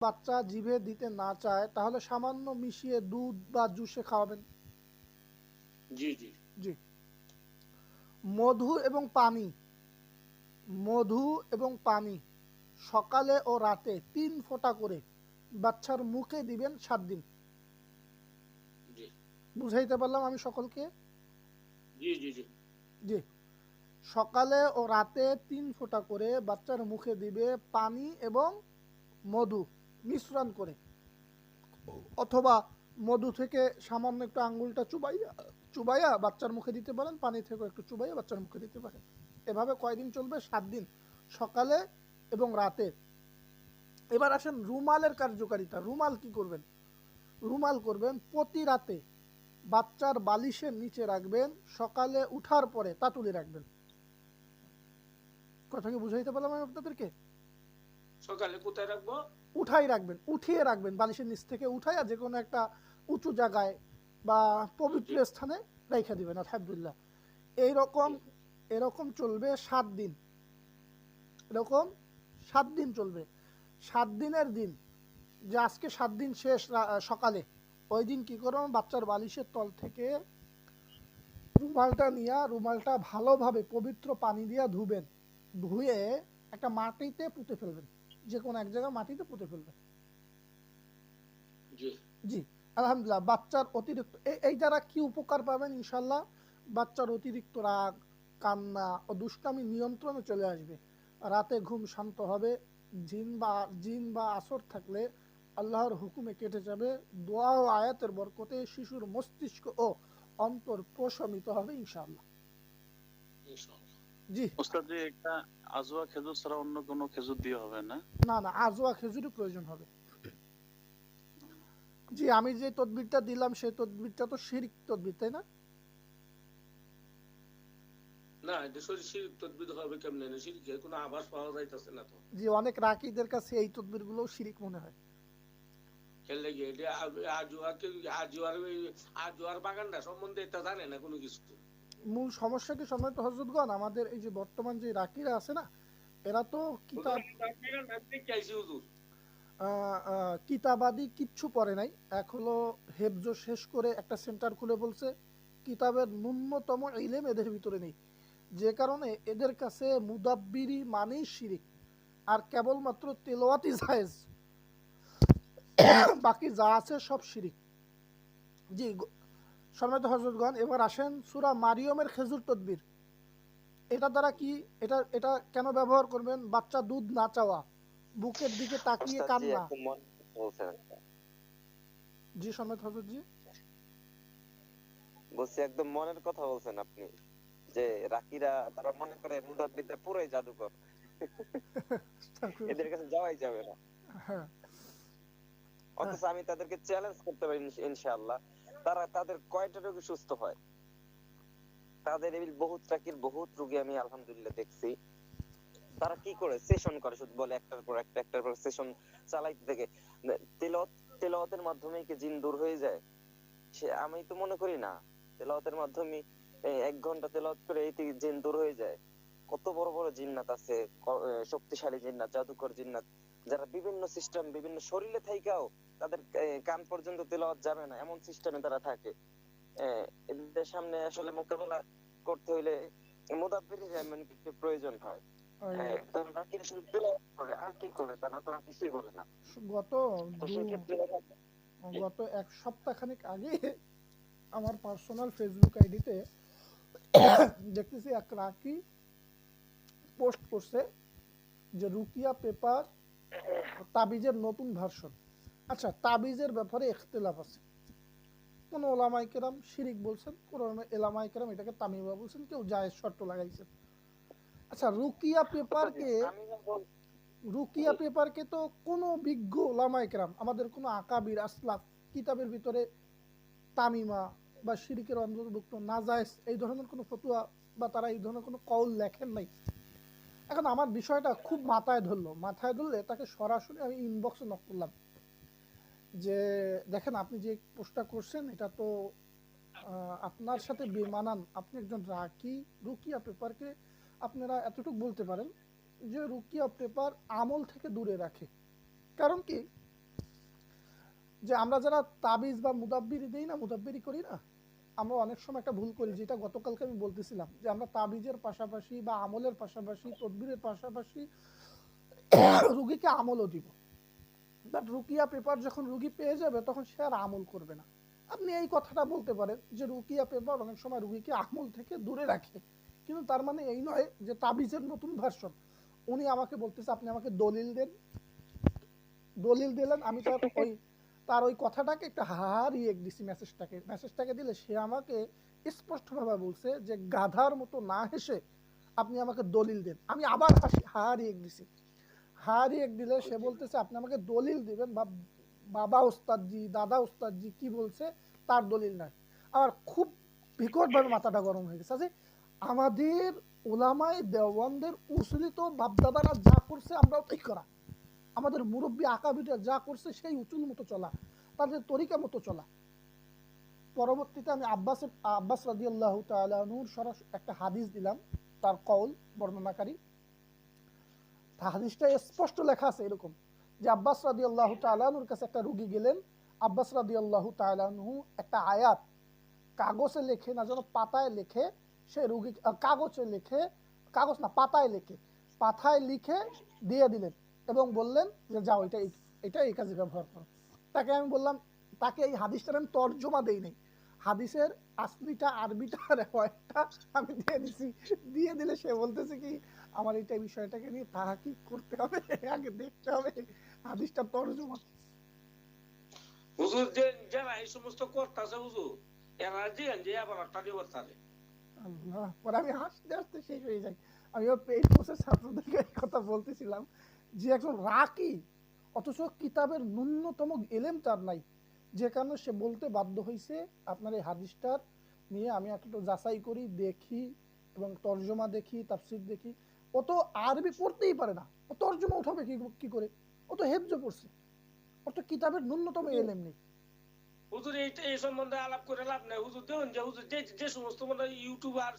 বাচ্চা জিভে দিতে না চায় তাহলে সামান্য মিশিয়ে দুধ বা জুসে খাওয়াবেন। জি জি জি। মধু এবং পানি, মধু এবং পানি সকালে ও রাতে 3 ফোঁটা করে বাচ্চার মুখে দিবেন 7 দিন। জি বুঝাইতে পারলাম আমি সকলকে? জি জি জি জি। সকালে ও রাতে 3 ফোঁটা করে বাচ্চার মুখে দিবে পানি এবং মধু মিশ্রণ করে, অথবা মধু থেকে সামান্য একটু আঙ্গুলটা চুবাইয়া চুবাইয়া বাচ্চার মুখে দিতে পারেন, পানি থেকে একটু চুবাইয়া বাচ্চার মুখে দিতে পারেন। এভাবে কয়দিন চলবে? 7 দিন, সকালে এবং রাতে। এবার আসেন রুমালের কার্যকারিতা। রুমাল কি করবেন? রুমাল করবেন প্রতি রাতে বাচ্চার বালিশের নিচে রাখবেন, সকালে উঠার পরে তা তুলে রাখবেন। কথা কি বুঝাইতে পারলাম আমি আপনাদেরকে? সকালে কোথায় রাখবো? উঠাই রাখবেন, উঠিয়ে রাখবেন, বালিশের নিচ থেকে উঠাইয়া যে কোনো একটা উঁচু জায়গায় বা পবিত্র জি স্থানে রেখে দিবেন। আলহামদুলিল্লাহ। এইরকম জি এরকম চলবে 7 দিন। এরকম 7 দিন চলবে। 7 দিনের দিন, যে আজকে 7 দিন শেষ সকালে, ওই দিন কি করবেন? বাচ্চার বালিশের তল থেকে রুমালটা নিয়ে রুমালটা ভালোভাবে পবিত্র পানি দিয়ে ধুবেন। ধুয়ে একটা মাটিতে পুঁতে ফেলবেন, যে কোনো এক জায়গায় মাটিতে পুঁতে ফেলবেন। জি জি। আলহামদুলিল্লাহ। বাচ্চার অতিরিক্ত এই দ্বারা কি উপকার পাবেন ইনশাল্লাহ? বাচ্চার অতিরিক্ত রাগ, কান্না ও দুষ্টামি নিয়ন্ত্রণে চলে আসবে। রাতে ঘুম শান্ত হবে। জিন বা আসর থাকলে আল্লাহর হুকুমে কেটে যাবে। দোয়া ও আয়াতের বরকতে শিশুর মস্তিষ্ক ও অন্তর প্রশমিত হবে ইনশাআল্লাহ। ইনশাআল্লাহ। জি। ওস্তাদ জি, একটা আজওয়া খেজুর ছাড়া অন্য কোনো খেজুর দিয়ে হবে না? না না, আজওয়া খেজুরই প্রয়োজন হবে। জি, আমি যে তদবিরটা দিলাম সেই তদবিরটা তো শিরক তদবির, তাই না? না, এটা শরীর শিরক তদবির হবে কেমনে? না শিরকের কোনো আভাস পাওয়া যাইতেছে না তো। জি, অনেক রাকিদের কাছে এই তদবির গুলো শিরিক মনে হয়। খেললে গিয়ে এটা আজুয়ার বাগানটা সম্বন্ধে এটা জানে না কোনো কিছু। মূল সমস্যা কি সম্মানিত হযরতগণ, আমাদের এই যে বর্তমান যে রাকিরা আছে না, এরা তো হুজুর কিতাব আমি তার বাগানটা দেখে আইছি হুজুর। কিতাবাদি কিচ্ছু পড়ে নাই। এক হলো হেফজ শেষ করে একটা সেন্টার খুলে বলছে, কিতাবের ন্যূনতম ইলম এদের ভিতরে নেই। যে কারণে এদের কাছে মুদাব্বিরি মানেই শিরিক, আর কেবলমাত্র তেলাওয়াতই জায়েজ, বাকি যা আছে সব শিরিক। জি। সম্মানিত হযরতগণ, এবার আসেন সূরা মারিয়মের খেজুর তদবির। এটা দ্বারা কি, এটা এটা কেন ব্যবহার করবেন? বাচ্চা দুধ না চাওয়া, বুকের দিকে তাকিয়ে ওস্তাদ জি, কান্না। একদম মন বলছেন একটা। জি সম্মানিত হযরত জি। বলছি একদম মনের কথা বলছেন আপনি, যে রাকিরা তারা মনে করে মুদাব্বিরটা পুরাই জাদুকর, এদের কাছে যাওয়াই যাবে না। হ্যাঁ, হ্যাঁ। অথচ আমি তাদেরকে চ্যালেঞ্জ করতে পারি ইনশাআল্লাহ, তারা তাদের কয়টা রোগী সুস্থ হয়। তাদের এই বহুত রাকির বহুত রোগী আমি আলহামদুলিল্লাহ দেখছি। তারা কি করে সেশন করে, শুধু বলে একটার পর একটা একটার পর সেশন চালাইতে থেকে তেলাওয়াত তেলাওয়াতের মাধ্যমে কি জিন দূর হয়ে যায়? সে আমি তো মনে করি না। তেলাওয়াতের মাধ্যমে 1 ঘন্টা তেলাওয়াত করে এই জিন দূর হয়ে যায়। কত বড় বড় জিন্নাত আছে, শক্তিশালী জিন্নাত, জাদুকর জিন্নাত, যারা বিভিন্ন সিস্টেম বিভিন্ন শরীরে থাইকাও তাদের কান পর্যন্ত তেলাওয়াত যাবে না এমন সিস্টেমে তারা থাকে। এদের সামনে আসলে মোকাবেলা করতে হইলে মুদাব্বিরের এমন কিছু প্রয়োজন হয়। তারা কি শুধু তেলাওয়াত করে আর কি করে? তারা তো আর কিছুই বলে না। গত তো দু সেক্ষেত্রে গত এক সপ্তাহ খানিক আগে আমার পার্সোনাল ফেসবুক আইডিতে দেখতেছি এক রাকি পোস্ট করছে যে রুকিয়া পেপার তাবিজের নতুন ভার্সন। আচ্ছা, তাবিজের ব্যাপারে ইখতিলাফ আছে। কোন ওলামায়ে কেরাম শিরিক বলছেন, কোন ওলামায়ে কেরাম এটাকে তামিমা বলছেন, কেউ জায়েজ শর্ত লাগাইছেন। আচ্ছা, আমি না বল রুকিয়া পেপারকে তো কোনো বিজ্ঞ ওলামায়ে কেরাম, আমাদের কোনো আকাবির আসলাফ কিতাবের ভিতরে তামিমা বা শিরিকের অন্তর্ভুক্ত নাজায়েজ এই ধরনের কোনো ফতোয়া বা তারা এই ধরনের কোনো কওল লেখেন নাই। এখন আমার বিষয়টা খুব মাথায় ধরলে তাকে সরাসরি আমি ইনবক্সে নক করলাম যে দেখেন, আপনি যে পোস্টটা করছেন এটা তো আপনার সাথে বেমানান। আপনি একজন রাকি, রুকিয়া পেপারকে আপনারা এতটুকু বলতে পারেন যে রুকিয়া পেপার আমল থেকে দূরে রাখে। কারণ কি, যে আমরা যারা তাবিজ বা মুদাব্বিরি দেই না, মুদাব্বিরি করি না, আমরা অনেক সময় একটা ভুল করি, যেটা গতকালকে আমি বলতেছিলাম, যে আমরা তাবিজের পাশাপাশি বা আমলের পাশাপাশি তদবিরের পাশাপাশি রুগীকে আমলও দিব। বাট রুকিয়া পেপার যখন রুগী পেয়ে যাবে তখন সে আর আমল করবে না। আপনি এই কথাটা বলতে পারেন যে রুকিয়া পেপার অনেক সময় রুগীকে আমল থেকে দূরে রাখে, কিন্তু তার মানে এই নয় যে তাবিজের নতুন ভার্সন। উনি আমাকে বলতেছে আপনি আমাকে দলিল দেন, দলিল দিলেন, আমি তার ওই কথাটাকে একটা হারিয়ে দিছি, মেসেজটাকে দিলে সে আমাকে স্পষ্টভাবে বলছে যে গাধার মতো না হেসে আপনি আমাকে দলিল দেন। আমি আবার হারিয়ে দিছি, হারিয়ে দিলে সে বলতেছে আপনি আমাকে দলিল দিবেন, বাবা ওস্তাদজি দাদা ওস্তাদজি কি বলছে তার দলিল নাই। আমার খুব বিকটভাবে মাথাটা গরম হয়ে গেছে যে আমাদের ওলামায়ে দেওয়ানদের উসুলিত বাপদাদারা যা করছে আমরাও তাই করা, আমাদের মুরব্বী আকাবিরা যা করছে সেই উচুল মতো চলা, তাদের তরিকা মতো চলা। পরবর্তীতে আমি আব্বাস রাদিয়াল্লাহু তাআলা আনহুর সরাসরি একটা হাদিস দিলাম, তার কওল বর্ণনাকারী। হাদিসটা স্পষ্ট লেখা আছে এরকম যে আব্বাস রাদিয়াল্লাহু তাআলা আনহুর কাছে একটা রোগী গেলেন, আব্বাস রাদিয়াল্লাহু তাআলা আনহু একটা আয়াত কাগজে লেখে না যেন পাতায় লেখে, সে রোগী কাগজে লেখে, কাগজ না পাতায় লেখে, পাতায় লিখে দিয়ে দিলেন এবং বললেন যে যাও এটা এই কাজে ব্যবহার করো। তাকে আমি বললাম, তাকে এই হাদিসটার আমি তর্জমা দেই নাই, হাদিসের আসলিটা আরবিটা রেওয়ায়তটা আমি দিয়ে দিছি। দিয়ে দিলে সে বলতেছে কি আমার এটা বিষয়টাকে নিয়ে তাহাকিক করতে হবে, আগে দেখতে হবে হাদিসটা তর্জমা। হুজুর যে যারা এই সমস্ত করতেছে হুজুর, এরা যে আবার একটা দিবার তারে আল্লাহ, পরে আমি হাসতে হাসতে শেষ হয়ে যাই। আমি পেইড কোর্সের ছাত্রদেরকে এই কথা বলতেছিলাম যে একজন রাকি অথচ কিতাবের ন্যূনতম এলেম তার নাই, যে কারণে সে বলতে বাধ্য হয়েছে আপনার এই হাদিসটার নিয়ে আমি একটু যাচাই করি, দেখি এবং তর্জমা দেখি, তাফসীর দেখি। ও তো আরবি পড়তেই পারে না, ও তর্জমা উঠাবে কি করে? ও তো হেফজ পড়ছে, ওর তো কিতাবের ন্যূনতম এলেম নেই। হুজুর এই সম্বন্ধে আলাপ করে লাভ নাই হুজুর। দেখুন যে হুজুর যে সমস্ত মানে ইউটিউবার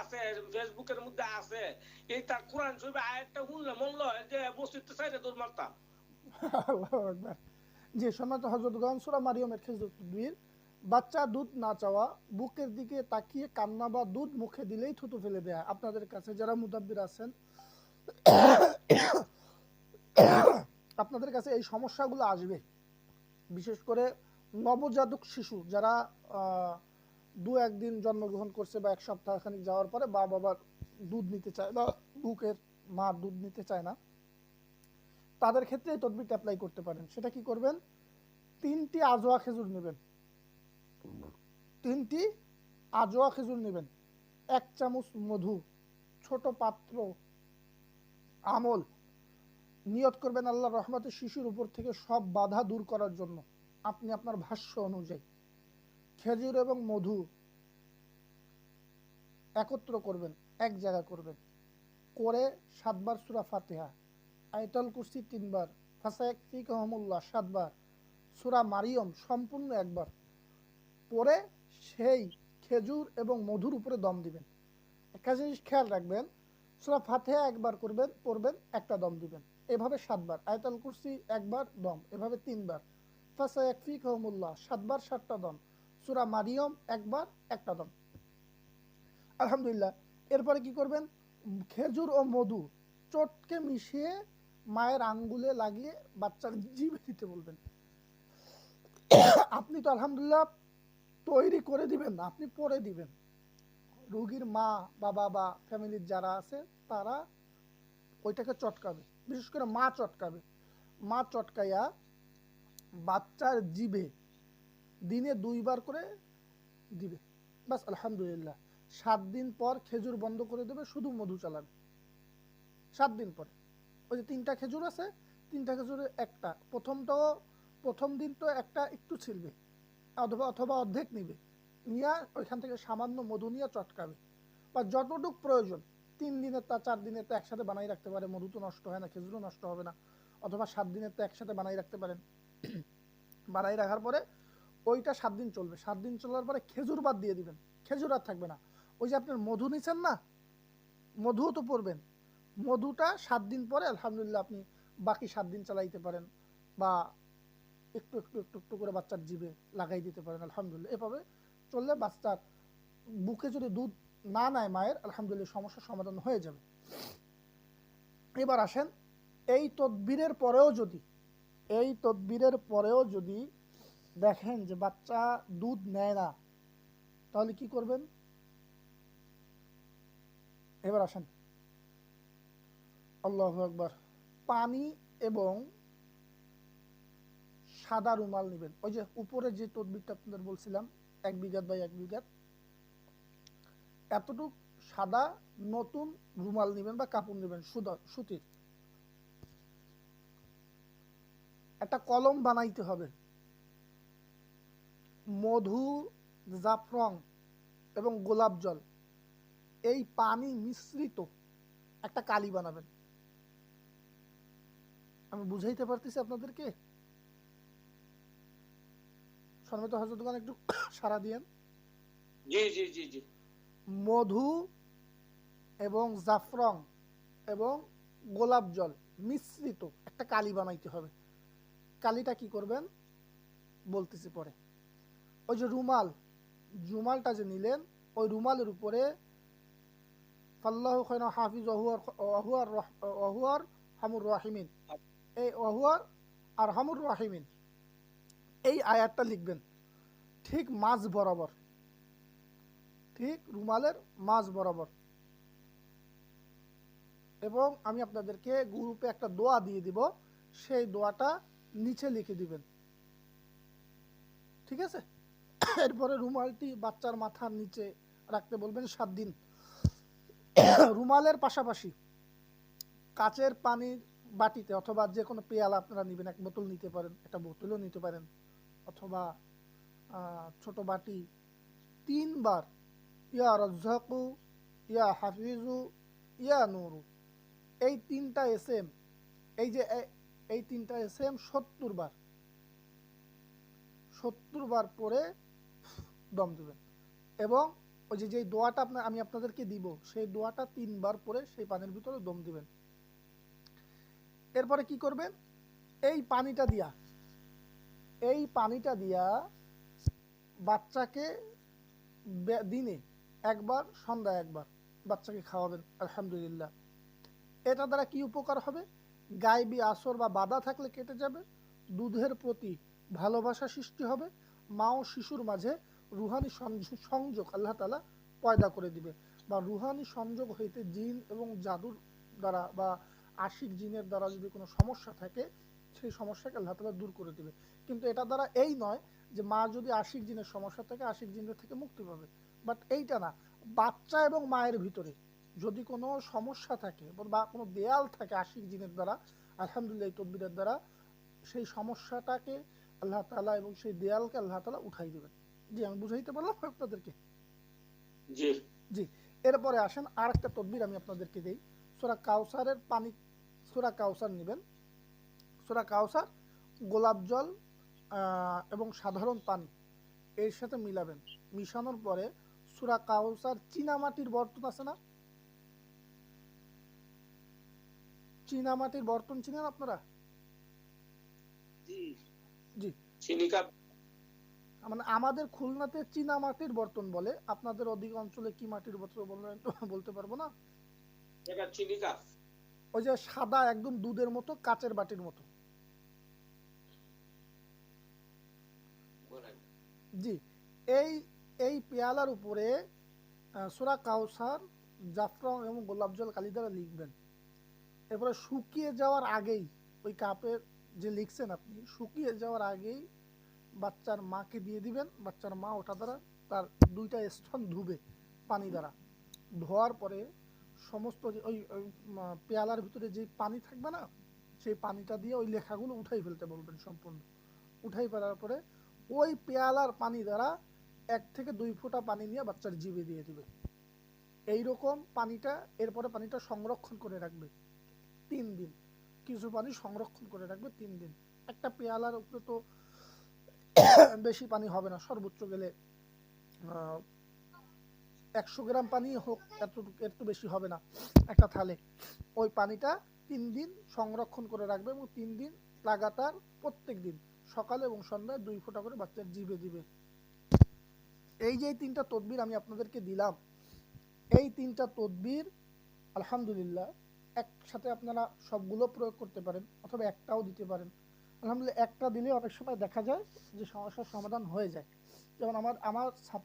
আছে, ফেসবুকের মধ্যে আছে, এই তার কোরআন শরীফ আয়াতটা শুনলে মন হয় যে মসজিদটা সাইডে দৌড় মারতাম। আল্লাহু আকবার। যে সময় তো হযরত সূরা মারিয়মের খেজুর তদবীর, বাচ্চা দুধ না চাওয়া, বুকের দিকে তাকিয়ে কান্না বা দুধ মুখে দিলেই থুতু ফেলে দেয়া। আপনাদের কাছে যারা মুদাব্বির আছেন আপনাদের কাছে এই সমস্যাগুলো আসবে, বিশেষ করে নবজাতক শিশু যারা দু একদিন জন্মগ্রহণ করছে বা এক সপ্তাহ খানিক যাওয়ার পরে বাবার দুধ নিতে চায় বা বুকের মা দুধ নিতে চায় না, তাদের ক্ষেত্রে এই তদবিরটা অ্যাপ্লাই করতে পারেন। সেটা কি করবেন? 3টি আজোয়া খেজুর নেবেন, 3টি আজোয়া খেজুর নেবেন, 1 চামচ মধু, ছোট পাত্র আমল, নিয়ত করবেন আল্লাহর রহমতে শিশুর উপর থেকে সব বাধা দূর করার জন্য। আপনি আপনার ভাষ্য অনুযায়ী খেজুর এবং মধু একত্র করবেন, এক জায়গা করবেন, করে 7 বার সূরা ফাতিহা, আয়াতুল কুরসি 3 বার, ফাসায়াকফিকুহুমুল্লাহ 7 বার, সূরা মারিয়ম সম্পূর্ণ একবার পরে সেই খেজুর এবং মধুর উপরে দম দিবেন। একটা জিনিস খেয়াল রাখবেন, সূরা ফাতিহা একবার পড়বেন, একটা দম দিবেন, এভাবে 7 বার, আয়াতুল কুরসি একবার দম, এভাবে 3 বার, ফাসায়াকফিকুহুমুল্লাহ 7 বার 7টা দম, সূরা মারিয়ম একবার একটা দম। আলহামদুলিল্লাহ। এরপরে কি করবেন? খেজুর ও মধু চটকে মিশিয়ে মায়ের আঙ্গুলে লাগিয়ে বাচ্চার জিভে দিতে বলবেন। আপনি তো আলহামদুলিল্লাহ তৈরি করে দিবেন না, আপনি পরে দিবেন। রোগীর মা বা বাবা ফ্যামিলির যারা আছে তারা ওইটাকে চটকাবে, বিশেষ করে মা চটকাবে। মা চটকাইয়া বাচ্চার জিভে দিনে 2 বার করে দিবে, বাস। আলহামদুলিল্লাহ 7 দিন পর খেজুর বন্ধ করে দেবে, শুধু মধু চালাবে। 7 দিন পরে ওই যে 3টা খেজুর আছে, 3টা খেজুরের একটা, প্রথম দিন তো একটা একটু ছিলবে অথবা অর্ধেক নিবে, নিয়ে ওইখান থেকে সামান্য মধু নিয়ে চটকাবে, বা যতটুক প্রয়োজন। 3 দিনের তা 4 দিনের তো একসাথে বানাই রাখতে পারে, মধু তো নষ্ট হয় না, খেজুরও নষ্ট হবে না। অথবা 7 দিনের তো একসাথে বানাই রাখতে পারেন। বানাই রাখার পরে ওইটা 7 দিন চলবে, 7 দিন চলার পরে খেজুর বাদ দিয়ে দিবেন, খেজুর আর থাকবে না। ওই যে আপনার মধু নিছেন না, মধুও তো পড়বেন, মধুটা 7 দিন পরে আলহামদুলিল্লাহ আপনি বাকি 7 দিন চালাইতে পারেন, বা একটু একটু একটু একটু করে বাচ্চার জিভে লাগাই দিতে পারেন। আলহামদুলিল্লাহ এভাবে চললে বাচ্চার বুকে যদি দুধ না নেয় মায়ের, আলহামদুলিল্লাহ সমস্যার সমাধান হয়ে যাবে। এবার আসেন, এই তদবিরের পরেও যদি দেখেন যে বাচ্চা দুধ নেয় না, তাহলে কি করবেন? এবার আসেন, আল্লাহু আকবার, পানি এবং সাদা রুমাল নেবেন। ওই যে উপরে যে তদবিরটা আপনাদের বলছিলাম 1 বিঘাত বাই 1 বিঘাত, এতটুক সাদা নতুন রুমাল নেবেন বা কাপড় নেবেন সুতির। একটা কলম বানাইতে হবে, মধু, জাফরং এবং গোলাপ জল এই পানি মিশ্রিত একটা কালি বানাবেন। আমি বুঝাইতে পারতেছি আপনাদেরকে? সম্মানিত হযরতগণ একটু সাড়া দিয়েন। জি জি জি জি। মধু এবং জাফরং এবং গোলাপ জল মিশ্রিত একটা কালি বানাইতে হবে। কালিটা কি করবেন বলতেছি পরে। ওই যে রুমালটা যে নিলেন, ওই রুমালের উপরে ফাল্লাহু খায়রুন হাফিজ ওয়াহুয়ার হামুর রাহিমিন, এই ওয়াহুয়ার আর হামুর রাহিমিন এই আয়াতটা লিখবেন ঠিক মাঝ বরাবর, ঠিক রুমালের মাঝ বরাবর। এবং আমি আপনাদেরকে গ্রুপে একটা দোয়া দিয়ে দিব, সেই দোয়াটা নিচে লিখে দিবেন, ঠিক আছে? এরপরে রুমালটি বাচ্চার মাথার নিচে রাখতে বলবেন 7 দিন। রুমালের পাশাপাশি কাচের পানির বাটিতে অথবা যে কোনো পেয়ালা আপনারা নেবেন, 1 বোতল নিতে পারেন, একটা বোতলও নিতে পারেন, অথবা ছোট বাটি 3 বার ইয়া রাজ্জাকু, ইয়া হাফিজু, ইয়া নূরু, এই 3টা এসএম, এই 3টা এসএম 70 বার পরে দম দিবেন। এবং ওই যে দোয়াটা আমি আপনাদেরকে দিব, সেই দোয়াটা 3 বার পরে সেই পানির ভিতরে দম দিবেন। এরপরে কি করবেন? এই পানিটা দিয়া বাচ্চাকে দিনে একবার, সন্ধ্যায় একবার বাচ্চাকে খাওয়াবেন। আলহামদুলিল্লাহ এটা দ্বারা কি উপকার হবে? গায়েবী আসর বা বাধা থাকলে কেটে যাবে, দুধের প্রতি ভালোবাসা সৃষ্টি হবে, মা ও শিশুর মাঝে রুহানি সংযোগ আল্লাহ তাআলা পয়দা করে দিবে। বা রুহানি সংযোগ হইতে জিন এবং জাদুর দ্বারা বা আশিক জিনের দ্বারা যদি কোনো সমস্যা থাকে, সেই সমস্যাকে আল্লাহ তাআলা দূর করে দিবে। কিন্তু এটা দ্বারা এই নয় যে মা যদি আশিক জিনের সমস্যা থাকে আশিক জিনের থেকে মুক্তি পাবে, বাট এইটা না। বাচ্চা এবং মায়ের ভিতরে যদি কোনো সমস্যা থাকে বা কোনো দেয়াল থাকে আশিক জিনের দ্বারা, আলহামদুলিল্লাহ এই তদবিরের দ্বারা সেই সমস্যাটাকে আল্লাহ তাআলা এবং সেই দেয়ালকে আল্লাহ তাআলা উঠাই দেবেন। জি, আমি বুঝাইতে পারলাম আপনাদেরকে? জি জি। এরপরে আসেন আর একটা তদবির আমি আপনাদেরকে দেই। সূরা কাউসারের পানি, সূরা কাউসার নেবেন, সূরা কাউসার গোলাপ জল এবং সাধারণ পানি এর সাথে মিলাবেন। মিশানোর পরে সূরা কাউসার চীনামাটির বর্তন আছে না, চীনামাটির বর্তন চিনেন আপনারা? জি জি, চিনি কাপ। মানে আমাদের খুলনাতে চীনামাটির বর্তন বলে, আপনাদের অধিক অঞ্চলে কি মাটির বর্তন বলবেন তো বলতে পারবো না। এটা চিনি কাপ। ওই যে সাদা একদম দুধের মতো, কাচের বাটির মতো। জি, এই এই পেয়ালার উপরে সূরা কাউসার, জাফরান এবং গোলাপ জল কালি দ্বারা লিখবেন। এরপরে শুকিয়ে যাওয়ার আগেই, ওই কাপের যে লিখছেন আপনি, শুকিয়ে যাওয়ার আগেই বাচ্চার মাকে দিয়ে দিবেন। বাচ্চার মা ওটা দ্বারা তার 2টা স্তন ধুবে পানি দ্বারা। ধোয়ার পরে সমস্ত ওই পেয়ালার ভিতরে যে পানি থাকবে না, সেই পানিটা দিয়ে ওই লেখাগুলো উঠাই ফেলতে বলবেন সম্পূর্ণ। উঠাই ফেলার পরে ওই পেয়ালার পানি দ্বারা 1 থেকে 2 ফোঁটা পানি নিয়ে বাচ্চার জিভে দিয়ে দিবে। এইরকম পানিটা, এরপরে পানিটা সংরক্ষণ করে রাখবে 3 দিন। কিছু পানি সংরক্ষণ করে রাখবে 3 দিন। একটা পেয়ালার উপরে তো বেশি পানি হবে না, সর্বোচ্চ গেলে 100 গ্রাম পানি হোক, এর তো বেশি হবে না একটা থালে। ওই পানিটা 3 দিন সংরক্ষণ করে রাখবে এবং 3 দিন লাগাতার প্রত্যেক দিন সকালে এবং সন্ধ্যায় 2 ফোঁটা করে বাচ্চার জিভে দিবে। এই যে 3টা তদবির আমি আপনাদেরকে দিলাম, এই 3টা তদবির আলহামদুলিল্লাহ একসাথে আপনারা সবগুলো প্রয়োগ করতে পারেন অথবা একটাও দিতে পারেন। আলহামদুলিল্লাহ একটা দিলে অনেক সময় দেখা যায় যে সমস্যার সমাধান হয়ে যায়। যেমন আমার ছাত্র